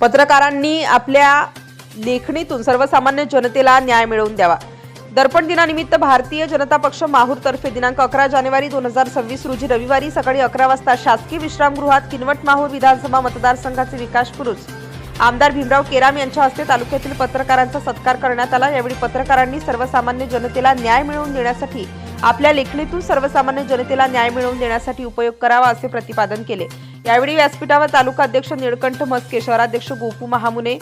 पत्रकारांनी आपल्या लेखणीतून सर्वसामान्य जनतेला न्याय मिळवून द्यावा। दर्पण दिनानिमित्त भारतीय जनता पक्ष माहूर तर्फे दिनांक 11 जानेवारी 2026 रोजी रविवारी सकाळी 11 वाजता शासकीय विश्रामगृहात किनवट माहूर विधानसभा मतदारसंघाचे विकास पुरुष आमदार भीमराव केराम यांच्या हस्ते तालुक्यातील पत्रकारांचा सत्कार करण्यात आला। यावेळी पत्रकारांनी सर्वसामान्य जनतेला न्याय मिळवून देण्यासाठी आपल्या लेखणीतून सर्वसामान्य जनतेला न्याय मिळवून देण्यासाठी उपयोग करावा असे प्रतिपादन केले। यावेळी व्यासपीठावर तालुका अध्यक्ष निळकंठ मस्के, शहराध्यक्ष गोपू महामुने,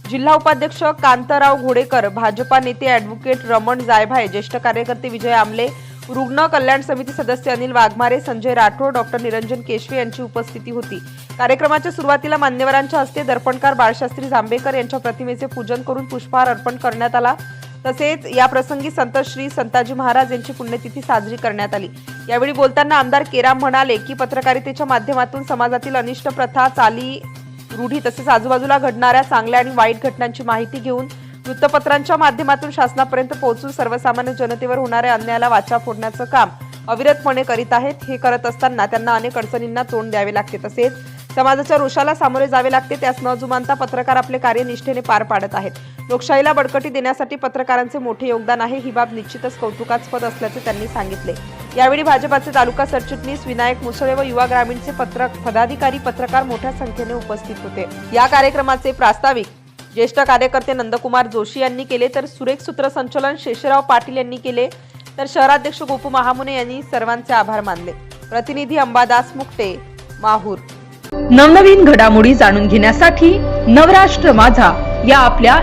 जिल्हा उपाध्यक्ष कांताराव घोडेकर, भाजपा नेते ॲडव्होकेट रमण जायभाय, ज्येष्ठ कार्यकर्ते विजय आमले, रुग्ण कल्याण समिती सदस्य अनिल वाघमारे, संजय राठोड, डॉक्टर निरंजन केशवे यांची उपस्थिती होती। कार्यक्रमाच्या सुरुवातीला मान्यवरांच्या हस्ते दर्पणकार बाळशास्त्री जांभेकर यांच्या प्रतिमेचे पूजन करून पुष्पहार अर्पण करण्यात आला। तसेच या प्रसंगी संत श्री संताजी महाराज यांची पुण्यतिथी साजरी करण्यात आली। यावेळी बोलताना आमदार केराम म्हणाले की पत्रकारितेच्या माध्यमातून समाजातील अनिष्ट प्रथा, चाली, रूढी तसेच आजूबाजूला घडणाऱ्या चांगल्या आणि वाईट घटनांची माहिती घेऊन वृत्तपत्रांच्या माध्यमातून शासनापर्यंत पोहोचून सर्वसामान्य जनतेवर होणाऱ्या अन्यायाला वाचा फोडण्याचं काम अविरतपणे करीत आहेत। हे करत असताना त्यांना अनेक अडचणींना तोंड द्यावे लागते, तसेच समाजाच्या रोषाला सामोरे जावे लागते। त्यास न जुमानता पत्रकार आपले कार्य निष्ठेने पार पाडत आहेत। लोकशाहीला बळकटी देण्यासाठी पत्रकारांचे मोठे योगदान आहे, ही बाब निश्चितच कौतुकास्पद असल्याचे त्यांनी सांगितले। यावेळी भाजपाचे तालुका सरचिटणीस विनायक मुसळे व युवा ग्रामीणचे पदाधिकारी, पत्रकार मोठ्या संख्येने उपस्थित होते। या कार्यक्रमाचे प्रास्ताविक ज्येष्ठ कार्यकर्ते नंदकुमार जोशी यांनी केले, तर सुरेख सूत्रसंचालन शेषराव पाटील यांनी केले, तर शहराध्यक्ष गोपू महामुने यांनी सर्वांचे आभार मानले। प्रतिनिधी अंबादास मुक्ते, माहूर। नवनवीन घडामोडी जाणून घेण्यासाठी नवराष्ट्र माझा या आपल्या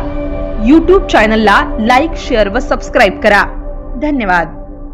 YouTube चॅनलला लाईक, शेअर व सबस्क्राईब करा। धन्यवाद।